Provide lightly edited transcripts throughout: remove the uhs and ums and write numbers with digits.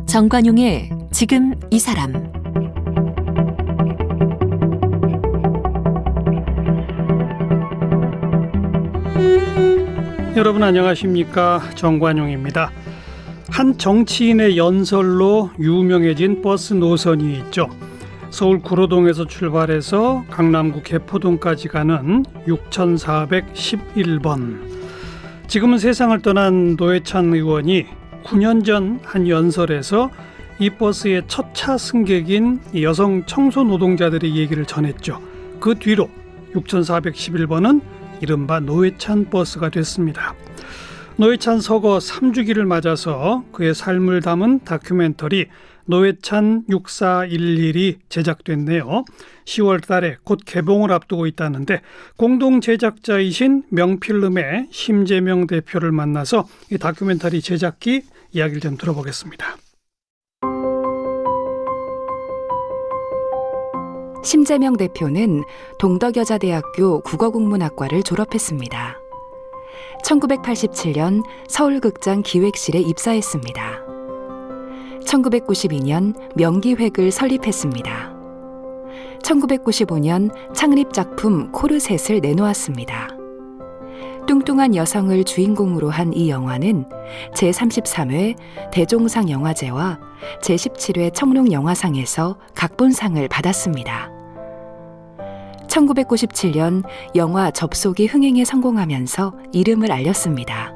정관용의 지금 이 사람. 여러분 안녕하십니까? 정관용입니다. 한 정치인의 연설로 유명해진 버스 노선이 있죠. 서울 구로동에서 출발해서 강남구 개포동까지 가는 6411번. 지금은 세상을 떠난 노회찬 의원이 9년 전 한 연설에서 이 버스의 첫 차 승객인 여성 청소 노동자들의 얘기를 전했죠. 그 뒤로 6411번은 이른바 노회찬 버스가 됐습니다. 노회찬 서거 3주기를 맞아서 그의 삶을 담은 다큐멘터리 노회찬 6411이 제작됐네요. 10월 달에 곧 개봉을 앞두고 있다는데 공동 제작자이신 명필름의 심재명 대표를 만나서 이 다큐멘터리 제작기 이야기를 좀 들어보겠습니다. 심재명 대표는 동덕여자대학교 국어국문학과를 졸업했습니다. 1987년 서울극장 기획실에 입사했습니다. 1992년 명기획을 설립했습니다. 1995년 창립작품 코르셋을 내놓았습니다. 뚱뚱한 여성을 주인공으로 한 이 영화는 제33회 대종상 영화제와 제17회 청룡영화상에서 각본상을 받았습니다. 1997년 영화 접속이 흥행에 성공하면서 이름을 알렸습니다.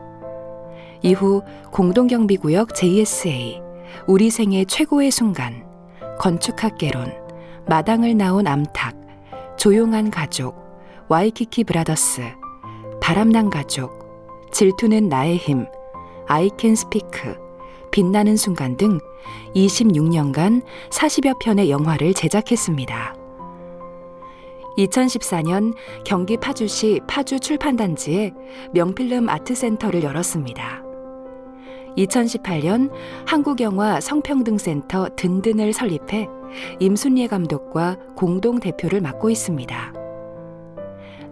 이후 공동경비구역 JSA, 우리 생애 최고의 순간, 건축학개론, 마당을 나온 암탉, 조용한 가족, 와이키키 브라더스, 바람난 가족, 질투는 나의 힘, I can speak, 빛나는 순간 등 26년간 40여 편의 영화를 제작했습니다. 2014년 경기 파주시 파주 출판단지에 명필름 아트센터를 열었습니다. 2018년 한국영화 성평등센터 든든을 설립해 임순례 감독과 공동 대표를 맡고 있습니다.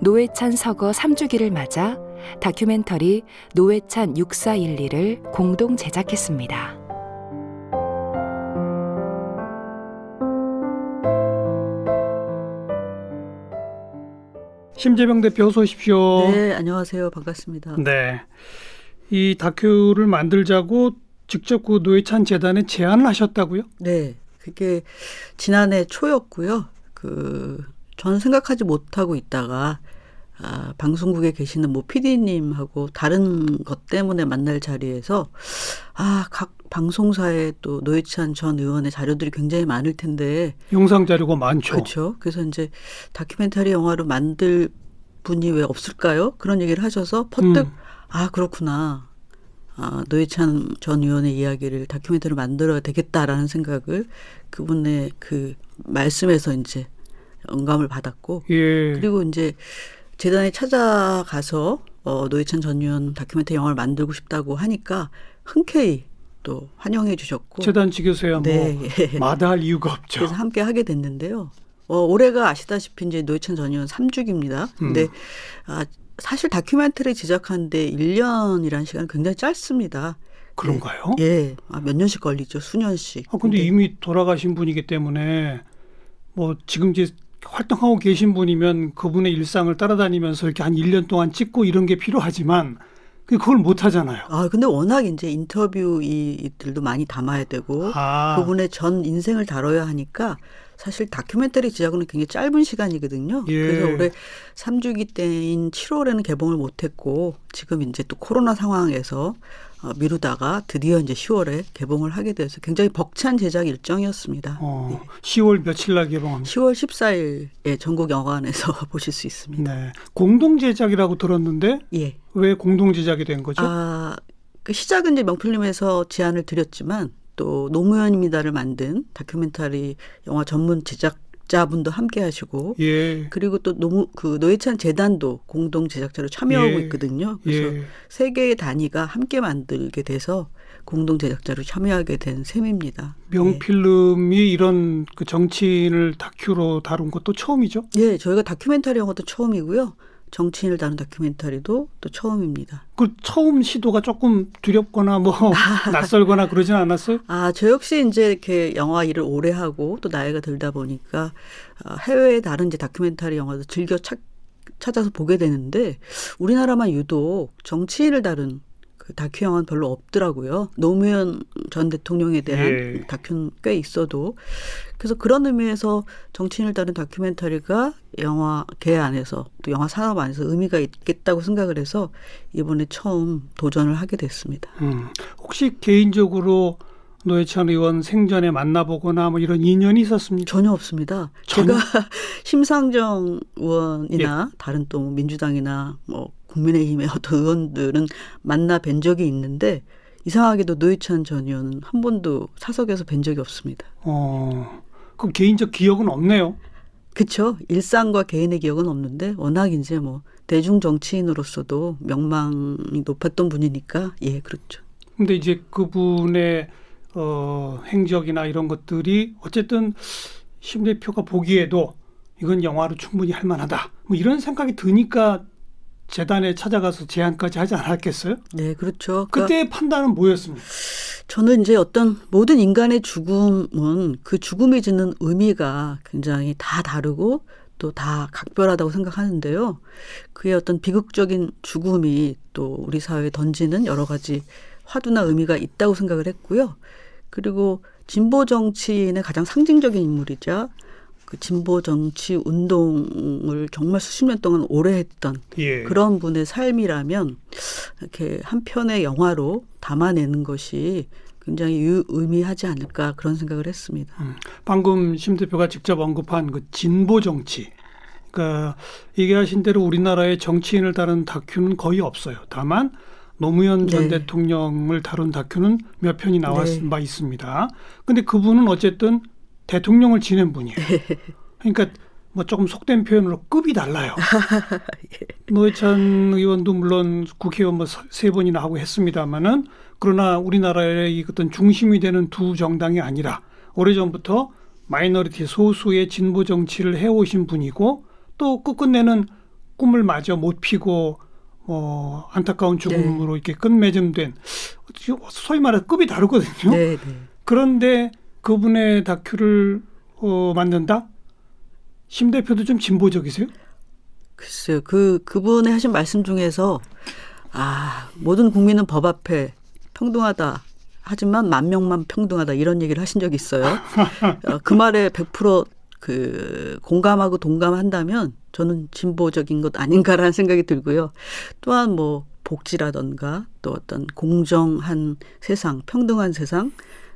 노회찬 서거 3주기를 맞아 다큐멘터리 노회찬 6411을 공동 제작했습니다. 심재명 대표 어서 오십시오. 네, 안녕하세요. 반갑습니다. 네, 이 다큐를 만들자고 직접 그 노회찬 재단에 제안을 하셨다고요? 네, 그게 지난해 초였고요. 저는 생각하지 못하고 있다가 방송국에 계시는 모 PD님하고 다른 것 때문에 만날 자리에서 각 방송사에 또 노회찬 전 의원의 자료들이 굉장히 많을 텐데 영상 자료가 많죠. 그렇죠. 그래서 이제 다큐멘터리 영화로 만들 분이 왜 없을까요? 그런 얘기를 하셔서 퍼뜩 그렇구나. 노회찬 전 의원의 이야기를 다큐멘터리로 만들어야 되겠다라는 생각을 그분의 그 말씀에서 이제 영감을 받았고 예. 그리고 이제 재단에 찾아가서 노회찬 전 의원 다큐멘터리 영화를 만들고 싶다고 하니까 흔쾌히 또 환영해 주셨고 재단 측에서야 네. 뭐 마다할 이유가 없죠. 그래서 함께 하게 됐는데요. 올해가 아시다시피 이제 노회찬 전 의원 3주기입니다. 근데 사실 다큐멘터리 제작하는데 1년이라는 시간은 굉장히 짧습니다. 그런가요? 예. 몇 년씩 걸리죠. 수년씩. 근데 이미 돌아가신 분이기 때문에 뭐 지금 이제 활동하고 계신 분이면 그분의 일상을 따라다니면서 이렇게 한 1년 동안 찍고 이런 게 필요하지만 그걸 못 하잖아요. 근데 워낙 이제 인터뷰 이들도 많이 담아야 되고 그분의 전 인생을 다뤄야 하니까 사실 다큐멘터리 제작은 굉장히 짧은 시간이거든요. 예. 그래서 올해 3주기 때인 7월에는 개봉을 못했고 지금 이제 또 코로나 상황에서 미루다가 드디어 이제 10월에 개봉을 하게 돼서 굉장히 벅찬 제작 일정이었습니다. 네. 10월 며칠 날 개봉합니다. 10월 14일에 전국 영화관에서 보실 수 있습니다. 네. 공동 제작이라고 들었는데 예. 왜 공동 제작이 된 거죠? 그 시작은 이제 명필름에서 제안을 드렸지만 또 노무현입니다를 만든 다큐멘터리 영화 전문 제작자분도 함께 하시고 예. 그리고 또 노회찬 재단도 공동 제작자로 참여하고 예. 있거든요. 그래서 예. 세 개의 단위가 함께 만들게 돼서 공동 제작자로 참여하게 된 셈입니다. 명필름이 이런 그 정치인을 다큐로 다룬 것도 처음이죠? 예, 저희가 다큐멘터리 영화도 처음이고요. 정치인을 다룬 다큐멘터리도 또 처음입니다. 그 처음 시도가 조금 두렵거나 뭐 낯설거나 그러진 않았어요? 저 역시 이제 이렇게 영화 일을 오래 하고 또 나이가 들다 보니까 해외의 다른 이제 다큐멘터리 영화도 즐겨 찾아서 보게 되는데 우리나라만 유독 정치인을 다룬 그 다큐 영화는 별로 없더라고요. 노무현 전 대통령에 대한 다큐는 꽤 있어도 그래서 그런 의미에서 정치인을 다룬 다큐멘터리가 영화계 안에서 또 영화 산업 안에서 의미가 있겠다고 생각을 해서 이번에 처음 도전을 하게 됐습니다. 혹시 개인적으로 노회찬 의원 생전에 만나보거나 뭐 이런 인연이 있었습니까? 전혀 없습니다. 전혀? 제가 심상정 의원이나 다른 또 민주당이나 뭐 국민의힘의 어떤 의원들은 만나 뵌 적이 있는데 이상하게도 노회찬 전 의원은 한 번도 사석에서 뵌 적이 없습니다. 그 개인적 기억은 없네요. 그렇죠. 일상과 개인의 기억은 없는데 워낙 이제 뭐 대중 정치인으로서도 명망이 높았던 분이니까 그렇죠. 근데 이제 그분의 행적이나 이런 것들이 어쨌든 심 대표가 보기에도 이건 영화로 충분히 할 만하다. 뭐 이런 생각이 드니까 재단에 찾아가서 제안까지 하지 않았겠어요? 네, 그렇죠. 그때 판단은 뭐였습니까? 저는 이제 어떤 모든 인간의 죽음은 그 죽음이 짓는 의미가 굉장히 다 다르고 또 다 각별하다고 생각하는데요. 그의 어떤 비극적인 죽음이 또 우리 사회에 던지는 여러 가지 화두나 의미가 있다고 생각을 했고요. 그리고 진보 정치인의 가장 상징적인 인물이자 그 진보 정치 운동을 정말 수십 년 동안 오래 했던 그런 분의 삶이라면 이렇게 한 편의 영화로 담아내는 것이 굉장히 유의미하지 않을까 그런 생각을 했습니다. 방금 심 대표가 직접 언급한 그 진보 정치. 그러니까 얘기하신 대로 우리나라의 정치인을 다룬 다큐는 거의 없어요. 다만 노무현 전 대통령을 다룬 다큐는 몇 편이 나와 있습니다. 그런데 그분은 어쨌든 대통령을 지낸 분이에요. 그러니까 뭐 조금 속된 표현으로 급이 달라요. 노회찬 의원도 물론 국회의원 뭐 3번이나 하고 했습니다마는 그러나 우리나라의 이 어떤 중심이 되는 두 정당이 아니라 오래전부터 마이너리티 소수의 진보 정치를 해오신 분이고 또 끝끝내는 꿈을 마저 못 피고 안타까운 죽음으로 이렇게 끝맺음된 소위 말해서 급이 다르거든요. 그런데 그분의 다큐를 만든다? 심 대표도 좀 진보적이세요? 글쎄요. 그분의 하신 말씀 중에서 모든 국민은 법 앞에 평등하다. 하지만 10,000명만 평등하다. 이런 얘기를 하신 적이 있어요. 그 말에 100% 공감하고 동감한다면 저는 진보적인 것 아닌가라는 생각이 들고요. 또한 뭐 복지라든가 또 어떤 공정한 세상, 평등한 세상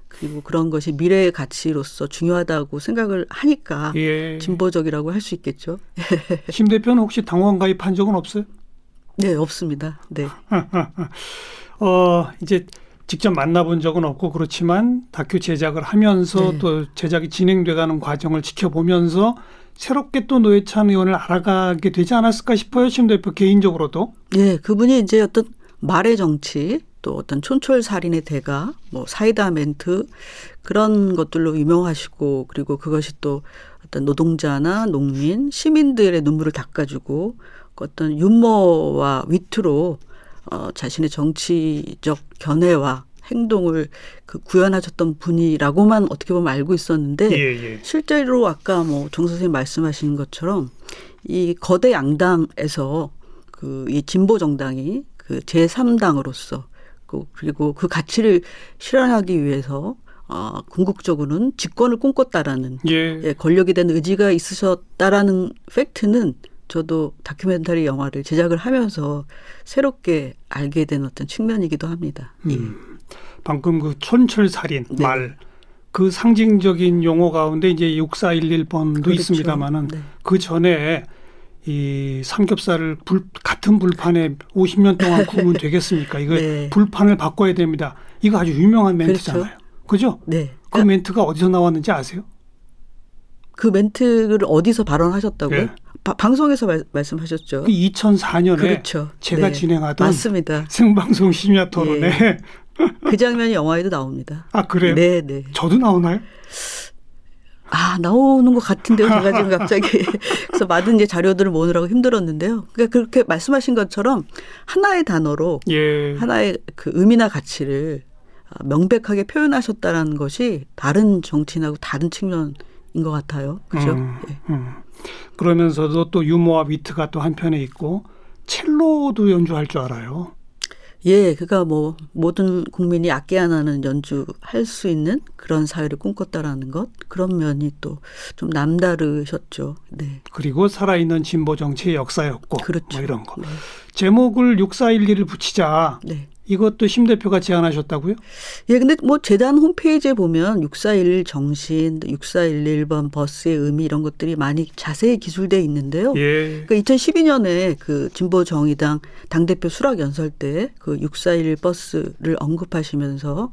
그리고 그런 것이 미래의 가치로서 중요하다고 생각을 하니까 진보적이라고 할 수 있겠죠. 심 대표는 혹시 당원 가입한 적은 없어요? 네, 없습니다. 네. 이제 직접 만나본 적은 없고 그렇지만 다큐 제작을 하면서 또 제작이 진행돼가는 과정을 지켜보면서 새롭게 또 노회찬 의원을 알아가게 되지 않았을까 싶어요. 심 대표 개인적으로도. 네, 그분이 이제 어떤 말의 정치 또 어떤 촌철살인의 대가 뭐 사이다 멘트 그런 것들로 유명하시고 그리고 그것이 또 어떤 노동자나 농민 시민들의 눈물을 닦아주고 어떤 유머와 위트로 자신의 정치적 견해와 행동을 구현하셨던 분이라고만 어떻게 보면 알고 있었는데 실제로 아까 뭐 정 선생님 말씀하신 것처럼 이 거대 양당에서 이 진보 정당이 그 제3당으로서 그리고 그 가치를 실현하기 위해서 궁극적으로는 집권을 꿈꿨다라는 권력에 대한 의지가 있으셨다라는 팩트는 저도 다큐멘터리 영화를 제작을 하면서 새롭게 알게 된 어떤 측면이기도 합니다. 방금 그 촌철살인 말 그 상징적인 용어 가운데 이제 6411번도 있습니다만은 그 전에 이 삼겹살을 같은 불판에 50년 동안 구우면 되겠습니까? 이거 불판을 바꿔야 됩니다. 이거 아주 유명한 멘트잖아요. 그죠? 그 멘트가 어디서 나왔는지 아세요? 그 멘트를 어디서 발언하셨다고요? 방송에서 말씀하셨죠. 2004년에 제가 진행하던 맞습니다. 생방송 심야 토론에 그 장면이 영화에도 나옵니다. 아, 그래요? 네, 네. 저도 나오나요? 나오는 것 같은데요. 제가 지금 갑자기. 그래서 많은 이제 자료들을 모으느라고 힘들었는데요. 그러니까 그렇게 말씀하신 것처럼 하나의 단어로 예. 하나의 그 의미나 가치를 명백하게 표현하셨다는 것이 다른 정치인하고 다른 측면인 것 같아요. 그죠? 예. 그러면서도 또 유머와 위트가 또 한편에 있고 첼로도 연주할 줄 알아요. 예, 그가 뭐 모든 국민이 악기 하나는 연주할 수 있는 그런 사회를 꿈꿨다라는 것, 그런 면이 또 좀 남다르셨죠. 네, 그리고 살아있는 진보 정치의 역사였고 그렇죠. 뭐 이런 거. 네. 제목을 6411을 붙이자. 네. 이것도 심 대표가 제안하셨다고요? 예, 근데 뭐 재단 홈페이지에 보면 6411 정신, 6411번 버스의 의미 이런 것들이 많이 자세히 기술되어 있는데요. 예. 그러니까 2012년에 그 진보 정의당 당대표 수락 연설 때 그 6411 버스를 언급하시면서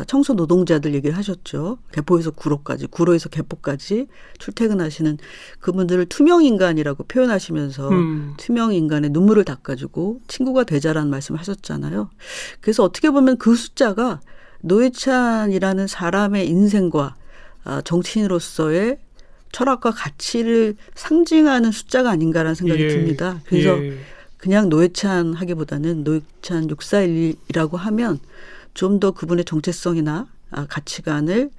청소 노동자들 얘기를 하셨죠. 개포에서 구로까지, 구로에서 개포까지 출퇴근하시는 그분들을 투명 인간이라고 표현하시면서 투명 인간의 눈물을 닦아주고 친구가 되자라는 말씀을 하셨잖아요. 그래서 어떻게 보면 그 숫자가 노회찬이라는 사람의 인생과 정치인으로서의 철학과 가치를 상징하는 숫자가 아닌가라는 생각이 듭니다. 그래서 그냥 노회찬 하기보다는 노회찬 6411이라고 하면 좀 더 그분의 정체성이나 가치관을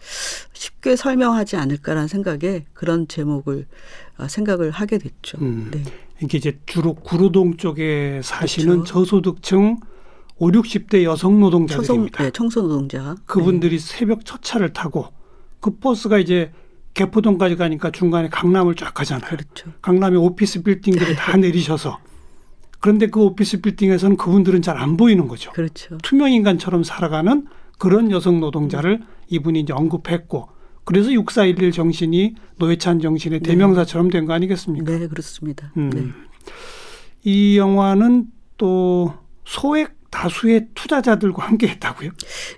쉽게 설명하지 않을까라는 생각에 그런 제목을 생각을 하게 됐죠. 네. 이게 이제 주로 구로동 쪽에 사시는 그렇죠. 저소득층 5, 60대 여성 노동자들입니다. 네, 청소 노동자. 그분들이 새벽 첫 차를 타고 그 버스가 이제 개포동까지 가니까 중간에 강남을 쫙 가잖아요. 그렇죠. 강남의 오피스 빌딩들에 다 내리셔서 그런데 그 오피스 빌딩에서는 그분들은 잘 안 보이는 거죠. 그렇죠. 투명인간처럼 살아가는 그런 여성 노동자를 이분이 이제 언급했고 그래서 6411 정신이 노회찬 정신의 대명사처럼 된 거 아니겠습니까? 네, 그렇습니다. 네. 이 영화는 또 소액 다수의 투자자들과 함께 했다고요?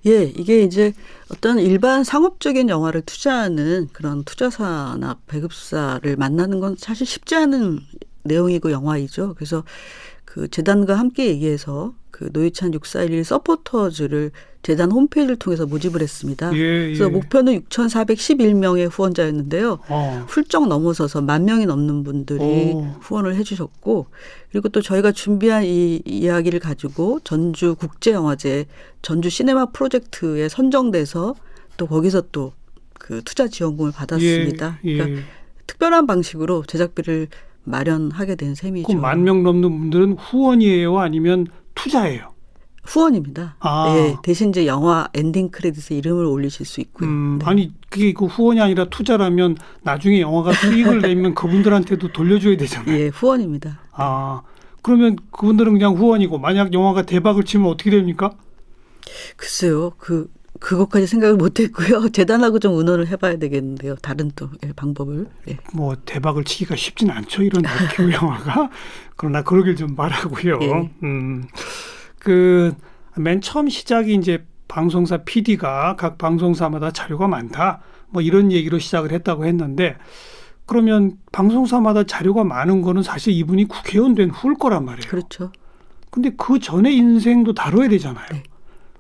예, 이게 이제 어떤 일반 상업적인 영화를 투자하는 그런 투자사나 배급사를 만나는 건 사실 쉽지 않은 내용이고 영화이죠. 그래서 그 재단과 함께 얘기해서 그 노회찬 6411 서포터즈를 재단 홈페이지를 통해서 모집을 했습니다. 그래서 목표는 6,411명의 후원자였는데요. 훌쩍 넘어서서 10,000명이 넘는 분들이 후원을 해 주셨고 그리고 또 저희가 준비한 이 이야기를 가지고 전주 국제영화제 전주 시네마 프로젝트에 선정돼서 또 거기서 또 그 투자 지원금을 받았습니다. 그러니까 특별한 방식으로 제작비를 마련하게 된 셈이죠. 그 10,000명 넘는 분들은 후원이에요? 아니면 투자예요? 후원입니다. 네, 대신 이제 영화 엔딩 크레딧에 이름을 올리실 수 있고요. 네. 아니 그게 그 후원이 아니라 투자라면 나중에 영화가 수익을 내면 그분들한테도 돌려줘야 되잖아요. 예, 후원입니다. 그러면 그분들은 그냥 후원이고 만약 영화가 대박을 치면 어떻게 됩니까? 글쎄요. 그것까지 생각을 못했고요. 재단하고 좀 의논을 해봐야 되겠는데요. 다른 또 방법을. 예. 뭐 대박을 치기가 쉽지는 않죠. 이런 다큐 영화가. 그러나 그러길 좀 바라고요. 예. 그 맨 처음 시작이 이제 방송사 PD가 각 방송사마다 자료가 많다. 뭐 이런 얘기로 시작을 했다고 했는데 그러면 방송사마다 자료가 많은 거는 사실 이분이 국회의원 된 후일 거란 말이에요. 그렇죠. 근데 그 전의 인생도 다뤄야 되잖아요. 네.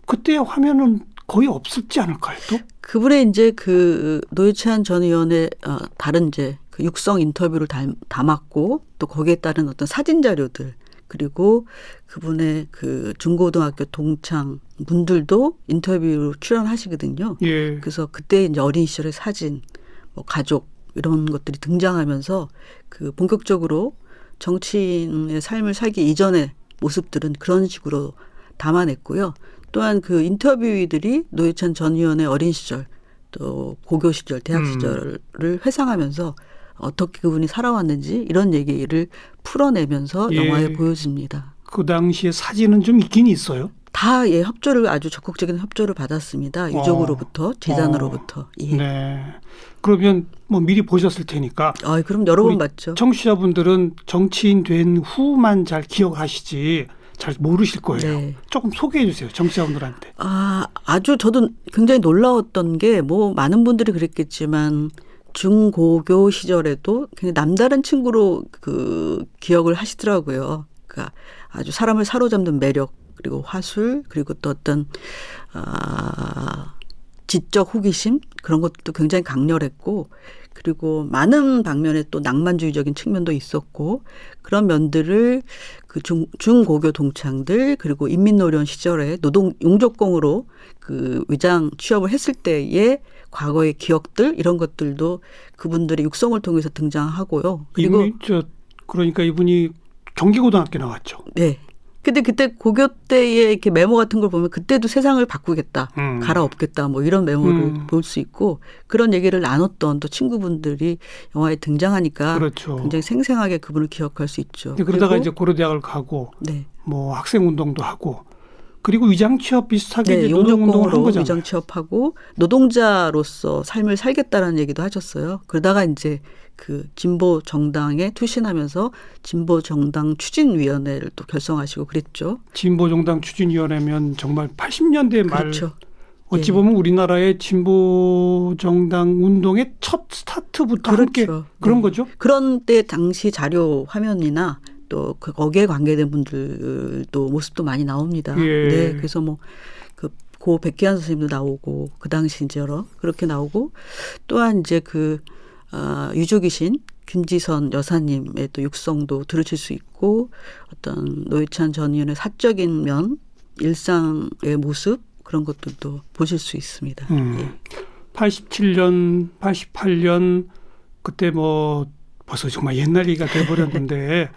그때 화면은 거의 없었지 않을까요? 또? 그분의 이제 그 노회찬 전 의원의 다른 이제 그 육성 인터뷰를 담았고 또 거기에 따른 어떤 사진 자료들 그리고 그분의 그 중고등학교 동창 분들도 인터뷰로 출연하시거든요. 예. 그래서 그때 이제 어린 시절의 사진, 뭐 가족 이런 것들이 등장하면서 그 본격적으로 정치인의 삶을 살기 이전의 모습들은 그런 식으로 담아냈고요. 또한 그 인터뷰이들이 노회찬 전 의원의 어린 시절 또 고교 시절, 대학 시절을 회상하면서 어떻게 그분이 살아왔는지 이런 얘기를 풀어내면서 영화에 보여집니다. 그 당시에 사진은 좀 있긴 있어요? 다 협조를 아주 적극적인 협조를 받았습니다. 유족으로부터 재단으로부터. 예. 네. 그러면 뭐 미리 보셨을 테니까. 그럼 여러 번 봤죠. 청취자분들은 정치인 된 후만 잘 기억하시지 잘 모르실 거예요. 네. 조금 소개해 주세요. 정치자분들한테. 아주 저도 굉장히 놀라웠던 게 뭐 많은 분들이 그랬겠지만 중고교 시절에도 굉장히 남다른 친구로 그 기억을 하시더라고요. 그러니까 아주 사람을 사로잡는 매력 그리고 화술, 그리고 또 어떤 지적 호기심 그런 것도 굉장히 강렬했고, 그리고 많은 방면에 또 낭만주의적인 측면도 있었고, 그런 면들을 그 중고교 동창들, 그리고 인민노련 시절에 용접공으로 그 위장 취업을 했을 때의 과거의 기억들, 이런 것들도 그분들의 육성을 통해서 등장하고요. 그리고 그러니까 이분이 경기고등학교 나왔죠. 네. 근데 그때 고교 때의 이렇게 메모 같은 걸 보면 그때도 세상을 바꾸겠다, 갈아엎겠다, 뭐 이런 메모를 볼 수 있고, 그런 얘기를 나눴던 또 친구분들이 영화에 등장하니까 그렇죠. 굉장히 생생하게 그분을 기억할 수 있죠. 그러다가 이제 고려대학을 가고 네. 뭐 학생운동도 하고, 그리고 위장 취업 비슷하게 네, 이제 노동운동을 한 용접공으로 거잖아요. 위장 취업하고 노동자로서 삶을 살겠다라는 얘기도 하셨어요. 그러다가 이제 그 진보 정당에 투신하면서 진보 정당 추진위원회를 또 결성하시고 그랬죠. 진보정당 추진위원회면 정말 80년대 말, 그렇죠. 어찌 예. 보면 우리나라의 진보정당 운동의 첫 스타트부터 함께 그렇죠. 그런 네. 거죠. 그런 때 당시 자료 화면이나 또 거기에 관계된 분들도 모습도 많이 나옵니다. 예. 네, 그래서 뭐 고 백기환 선생님도 나오고 그 당시 이제 여러 그렇게 나오고, 또한 이제 유족이신 김지선 여사님의 또 육성도 들으실 수 있고, 어떤 노회찬 전 의원의 사적인 면, 일상의 모습 그런 것들도 보실 수 있습니다. 예. 87년, 88년 그때 뭐 벌써 정말 옛날 얘기가 돼버렸는데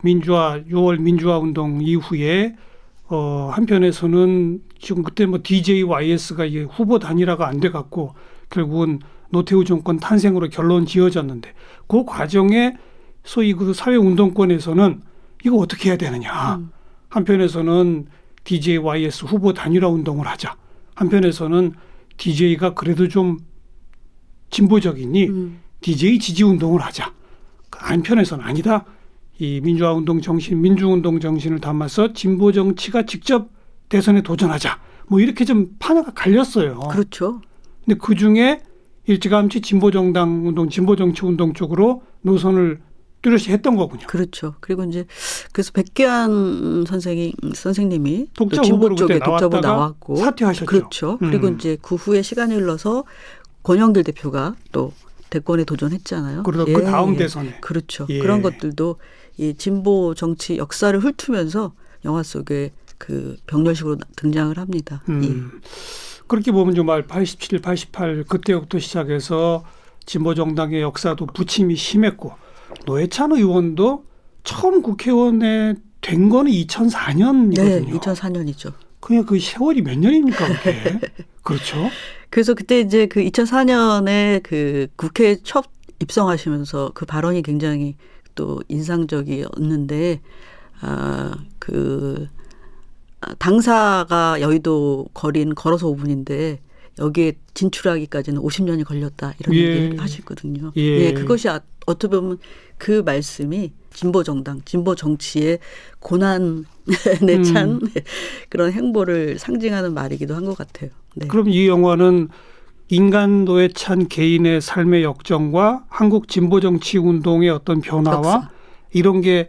민주화 6월 민주화 운동 이후에 한편에서는 지금 그때 뭐 DJYS가 이게 후보 단일화가 안 돼 갖고 결국은 노태우 정권 탄생으로 결론 지어졌는데, 그 과정에 소위 그 사회운동권에서는 이거 어떻게 해야 되느냐. 한편에서는 DJYS 후보 단일화 운동을 하자. 한편에서는 DJ가 그래도 좀 진보적이니 DJ 지지 운동을 하자. 한편에서는 아니다. 이 민주화운동 정신, 민주운동 정신을 담아서 진보 정치가 직접 대선에 도전하자. 뭐 이렇게 좀 판화가 갈렸어요. 그렇죠. 근데 그 중에 일찌감치 진보정당 운동, 진보정치 운동 쪽으로 노선을 뚜렷이 했던 거군요. 그렇죠. 그리고 이제 그래서 백기환 선생님이 독자 또 진보 후보로 쪽에 그때 독자로 나왔다가 나왔고 사퇴하셨죠. 그렇죠. 그리고 이제 그 후에 시간이 흘러서 권영길 대표가 또 대권에 도전했잖아요. 그러다 그 다음 대선에. 그렇죠. 예. 그런 것들도 이 진보 정치 역사를 훑으면서 영화 속에 그 병렬식으로 등장을 합니다. 예. 그렇게 보면 정말 87, 88 그때부터 시작해서 진보정당의 역사도 부침이 심했고, 노회찬 의원도 처음 국회의원에 된 거는 2004년이거든요. 네, 2004년이죠. 그냥 그 세월이 몇 년입니까 그게? 그렇죠. 그래서 그때 이제 그 2004년에 그 국회에 첫 입성하시면서 그 발언이 굉장히 또 인상적이었는데, 당사가 여의도 거리는 걸어서 5분인데 여기에 진출하기까지는 50년이 걸렸다, 이런 얘기를 하시거든요. 예, 그것이 어떻게 보면 그 말씀이 진보 정당, 진보 정치의 고난에 찬 그런 행보를 상징하는 말이기도 한 것 같아요. 네. 그럼 이 영화는 인간 노회찬 개인의 삶의 역정과 한국 진보 정치 운동의 어떤 변화와 역사. 이런 게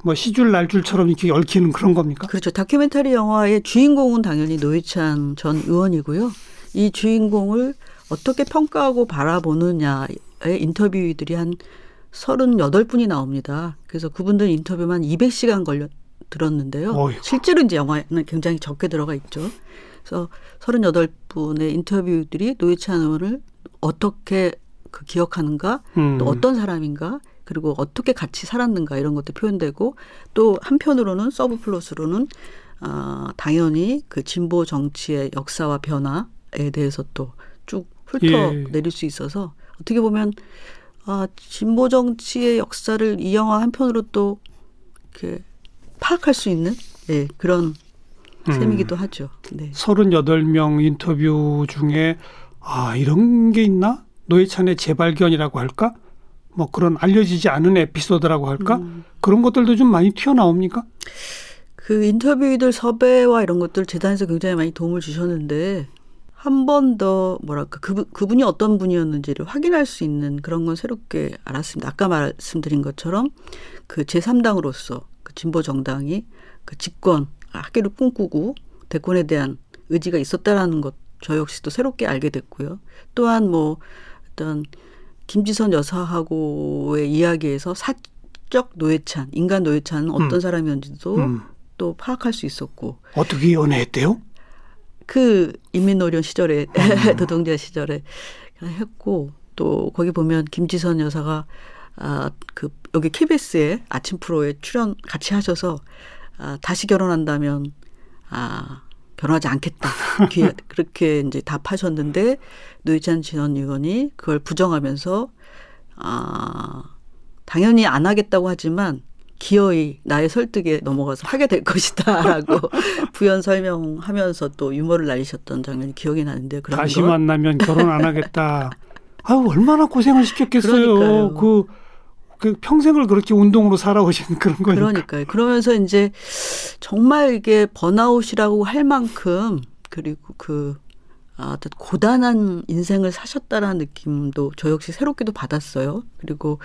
뭐 시줄 날줄처럼 이렇게 얽히는 그런 겁니까? 그렇죠. 다큐멘터리 영화의 주인공은 당연히 노회찬 전 의원이고요. 이 주인공을 어떻게 평가하고 바라보느냐의 인터뷰들이 한 38분이 나옵니다. 그래서 그분들 인터뷰만 200시간 들었는데요. 어이구. 실제로 이제 영화에는 굉장히 적게 들어가 있죠. 그래서 38분의 인터뷰들이 노회찬 의원을 어떻게 기억하는가, 또 어떤 사람인가, 그리고 어떻게 같이 살았는가, 이런 것도 표현되고, 또 한편으로는 서브 플러스로는 당연히 그 진보 정치의 역사와 변화에 대해서 또 쭉 훑어내릴 수 있어서, 어떻게 보면 진보 정치의 역사를 이 영화 한편으로 또 이렇게 파악할 수 있는 그런 셈이기도 하죠. 네. 38명 인터뷰 중에 이런 게 있나? 노회찬의 재발견이라고 할까? 뭐 그런 알려지지 않은 에피소드라고 할까? 그런 것들도 좀 많이 튀어나옵니까? 그 인터뷰들 섭외와 이런 것들 재단에서 굉장히 많이 도움을 주셨는데, 한 번 더 뭐랄까 그분이 어떤 분이었는지를 확인할 수 있는 그런 건 새롭게 알았습니다. 아까 말씀드린 것처럼 그 제3당으로서 그 진보 정당이 그 집권 학계를 꿈꾸고 대권에 대한 의지가 있었다라는 것 저 역시도 새롭게 알게 됐고요. 또한 뭐 어떤 김지선 여사하고의 이야기에서 사적 노회찬, 인간 노회찬은 어떤 사람이었는지도 또 파악할 수 있었고. 어떻게 연애했대요? 그 인민노련 시절에 노동자 시절에 했고 또 거기 보면 김지선 여사가 그 여기 KBS의 아침 프로에 출연 같이 하셔서 다시 결혼한다면 결혼하지 않겠다. 그렇게 이제 답하셨는데 노회찬 전 의원이 그걸 부정하면서 당연히 안 하겠다고 하지만 기어이 나의 설득에 넘어가서 하게 될 것이다라고 부연 설명하면서 또 유머를 날리셨던 장면이 기억이 나는데 그런 다시 만나면 결혼 안 하겠다. 아유 얼마나 고생을 시켰겠어요. 그러니까요. 그 평생을 그렇게 운동으로 살아오신 그런 거니까. 그러니까요. 그러면서 이제 정말 이게 번아웃이라고 할 만큼 그리고 어떤 고단한 인생을 사셨다라는 느낌도 저 역시 새롭게도 받았어요. 그리고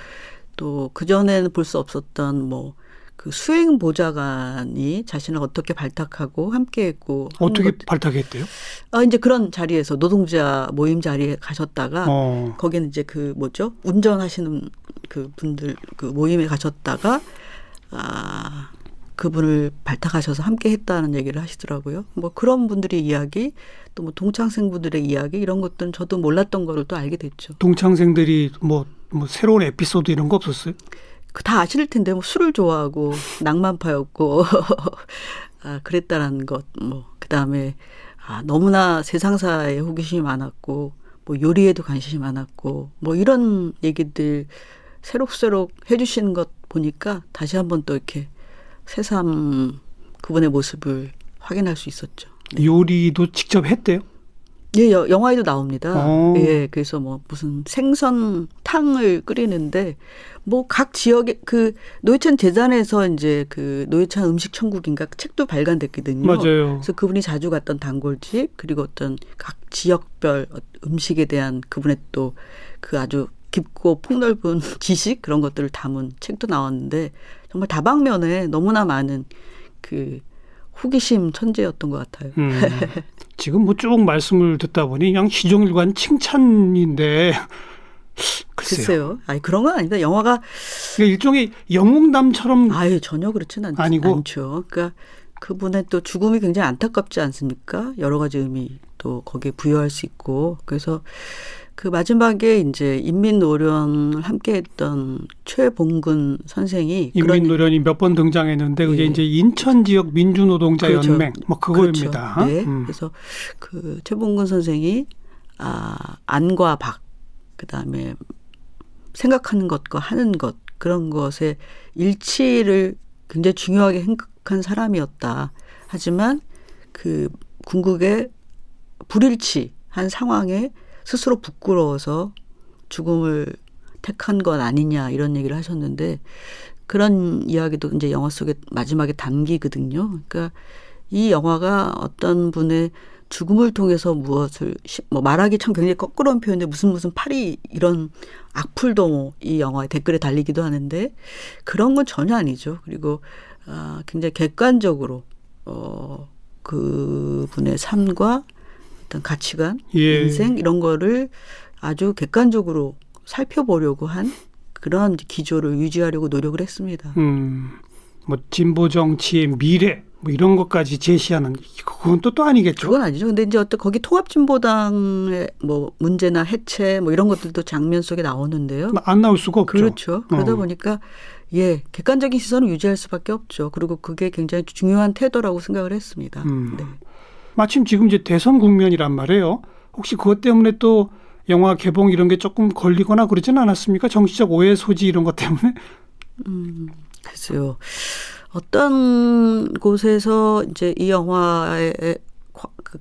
또 그전에는 볼 수 없었던 뭐 그 수행 보좌관이 자신을 어떻게 발탁하고 함께했고 어떻게 발탁했대요? 이제 그런 자리에서 노동자 모임 자리에 가셨다가 거기는 이제 그 뭐죠 운전하시는 그 분들 그 모임에 가셨다가 그분을 발탁하셔서 함께했다는 얘기를 하시더라고요. 뭐 그런 분들의 이야기 또 뭐 동창생분들의 이야기 이런 것들은 저도 몰랐던 거를 또 알게 됐죠. 동창생들이 뭐 새로운 에피소드 이런 거 없었어요? 다 아실 텐데 뭐 술을 좋아하고 낭만파였고 그랬다라는 것 뭐 그다음에 너무나 세상사에 호기심이 많았고 뭐 요리에도 관심이 많았고 뭐 이런 얘기들 새록새록 해주시는 것 보니까 다시 한번 또 이렇게 새삼 그분의 모습을 확인할 수 있었죠. 네. 요리도 직접 했대요? 예, 영화에도 나옵니다. 예, 그래서 뭐 무슨 생선탕을 끓이는데 뭐 각 지역의 그 노회찬 재단에서 이제 그 노회찬 음식 천국인가 책도 발간됐거든요. 맞아요. 그래서 그분이 자주 갔던 단골집 그리고 어떤 각 지역별 음식에 대한 그분의 또 그 아주 깊고 폭넓은 지식 그런 것들을 담은 책도 나왔는데 정말 다방면에 너무나 많은 그 호기심 천재였던 것 같아요. 지금 뭐 쭉 말씀을 듣다 보니 그냥 시종일관 칭찬인데 글쎄요. 아니 그런 건 아니다. 영화가 일종의 영웅담처럼 전혀 그렇지는 아니고. 않죠. 그러니까 그분의 또 죽음이 굉장히 안타깝지 않습니까? 여러 가지 의미 또 거기에 부여할 수 있고 그래서 그 마지막에 이제 인민노련을 함께했던 최봉근 선생이 인민노련이 몇 번 등장했는데 그게 예. 이제 인천 지역 민주노동자 그렇죠. 연맹 뭐 그거입니다. 그렇죠. 네. 그래서 그 최봉근 선생이 안과 박 그다음에 생각하는 것과 하는 것 그런 것의 일치를 굉장히 중요하게 생각한 사람이었다. 하지만 그 궁극의 불일치한 상황에 스스로 부끄러워서 죽음을 택한 것 아니냐 이런 얘기를 하셨는데 그런 이야기도 이제 영화 속에 마지막에 담기거든요. 그러니까 이 영화가 어떤 분의 죽음을 통해서 무엇을 뭐 말하기 참 굉장히 거꾸로운 표현인데 무슨 팔이 이런 악플도 이 영화에 댓글에 달리기도 하는데 그런 건 전혀 아니죠. 그리고 굉장히 객관적으로 그분의 삶과 어떤 가치관, 인생 이런 거를 아주 객관적으로 살펴보려고 한 그런 기조를 유지하려고 노력을 했습니다. 뭐 진보 정치의 미래 뭐 이런 것까지 제시하는 그건 또 아니겠죠. 그건 아니죠. 근데 이제 어떤 거기 통합진보당의 뭐 문제나 해체 뭐 이런 것들도 장면 속에 나오는데요. 안 나올 수가 없죠. 그렇죠. 그러다 보니까 객관적인 시선을 유지할 수밖에 없죠. 그리고 그게 굉장히 중요한 태도라고 생각을 했습니다. 네. 마침 지금 이제 대선 국면이란 말이에요. 혹시 그것 때문에 또 영화 개봉 이런 게 조금 걸리거나 그러진 않았습니까? 정치적 오해 소지 이런 것 때문에? 글쎄요. 어떤 곳에서 이제 이 영화의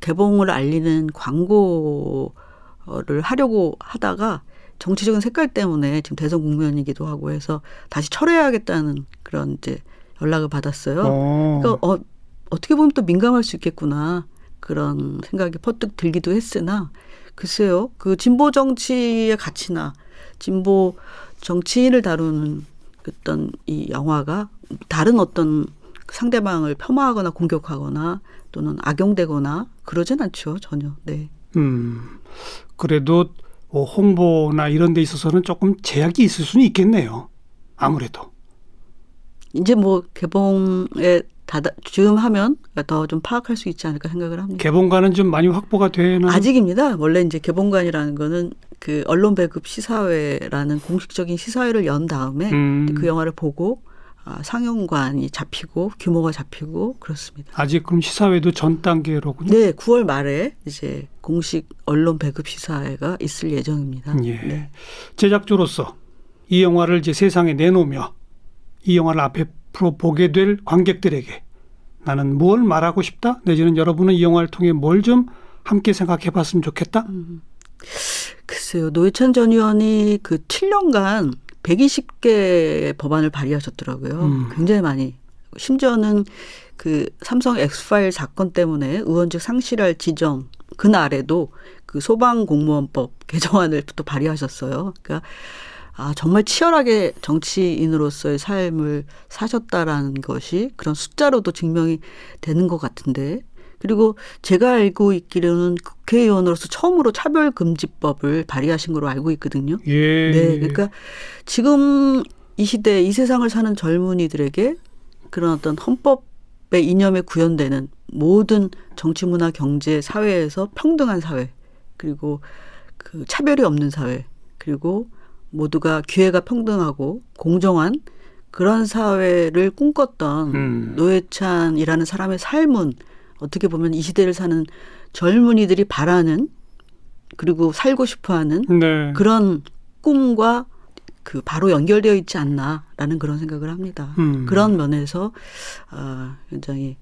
개봉을 알리는 광고를 하려고 하다가 정치적인 색깔 때문에 지금 대선 국면이기도 하고 해서 다시 철회해야겠다는 그런 이제 연락을 받았어요. 그러니까 어떻게 보면 또 민감할 수 있겠구나. 그런 생각이 퍼뜩 들기도 했으나 글쎄요. 그 진보 정치의 가치나 진보 정치인을 다루는 어떤 이 영화가 다른 어떤 상대방을 폄하하거나 공격하거나 또는 악용되거나 그러진 않죠. 전혀. 네. 그래도 홍보나 이런 데 있어서는 조금 제약이 있을 수는 있겠네요. 아무래도. 이제 뭐 개봉에 즈음 하면 더 좀 파악할 수 있지 않을까 생각을 합니다. 개봉관은 좀 많이 확보가 되는 아직입니다. 원래 이제 개봉관이라는 거는 그 언론 배급 시사회라는 공식적인 시사회를 연 다음에 그 영화를 보고 상영관이 잡히고 규모가 잡히고 그렇습니다. 아직 그럼 시사회도 전 단계로군요. 네, 9월 말에 이제 공식 언론 배급 시사회가 있을 예정입니다. 예. 네. 제작주로서 이 영화를 이제 세상에 내놓으며 이 영화를 앞으로 보게 될 관객들에게 나는 뭘 말하고 싶다? 내지는 여러분은 이 영화를 통해 뭘 좀 함께 생각해 봤으면 좋겠다? 글쎄요. 노회찬 전 의원이 그 7년간 120개 법안을 발의하셨더라고요. 굉장히 많이. 심지어는 그 삼성 엑스파일 사건 때문에 의원직 상실할 지점 그날에도 그 소방공무원법 개정안을 또 발의하셨어요. 그러니까 정말 치열하게 정치인으로서의 삶을 사셨다라는 것이 그런 숫자로도 증명이 되는 것 같은데, 그리고 제가 알고 있기로는 국회의원으로서 처음으로 차별금지법을 발의하신 걸로 알고 있거든요. 예. 네, 그러니까 지금 이 시대 이 세상을 사는 젊은이들에게 그런 어떤 헌법의 이념에 구현되는 모든 정치, 문화, 경제, 사회에서 평등한 사회, 그리고 그 차별이 없는 사회, 그리고 모두가 기회가 평등하고 공정한 그런 사회를 꿈꿨던 노회찬이라는 사람의 삶은 어떻게 보면 이 시대를 사는 젊은이들이 바라는, 그리고 살고 싶어하는 네. 그런 꿈과 그 바로 연결되어 있지 않나라는 그런 생각을 합니다. 그런 면에서 굉장히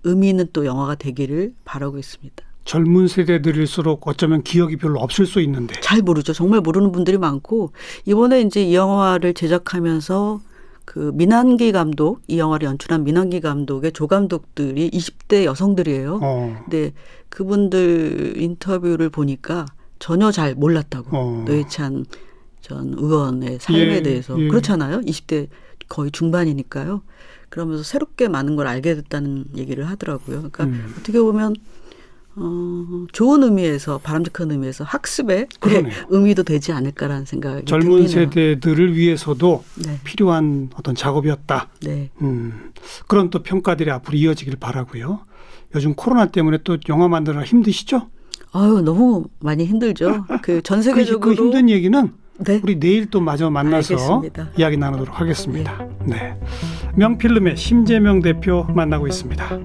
의미 있는 또 영화가 되기를 바라고 있습니다. 젊은 세대들일수록 어쩌면 기억이 별로 없을 수 있는데. 잘 모르죠. 정말 모르는 분들이 많고, 이번에 이제 이 영화를 제작하면서 그 민한기 감독, 이 영화를 연출한 민한기 감독의 조감독들이 20대 여성들이에요. 근데 그분들 인터뷰를 보니까 전혀 잘 몰랐다고. 노회찬 전 의원의 삶에 대해서. 그렇잖아요. 20대 거의 중반이니까요. 그러면서 새롭게 많은 걸 알게 됐다는 얘기를 하더라고요. 그러니까 어떻게 보면 좋은 의미에서, 바람직한 의미에서 학습의 의미도 되지 않을까라는 생각이 젊은 듭니다. 세대들을 위해서도 네. 필요한 어떤 작업이었다. 네. 그런 또 평가들이 앞으로 이어지길 바라고요. 요즘 코로나 때문에 또 영화 만드느라 힘드시죠? 아유, 너무 많이 힘들죠. 그 전 세계적으로 그 힘든 얘기는 네. 우리 내일 또 마저 만나서 알겠습니다. 이야기 나누도록 하겠습니다. 네. 명필름의 심재명 대표 만나고 있습니다.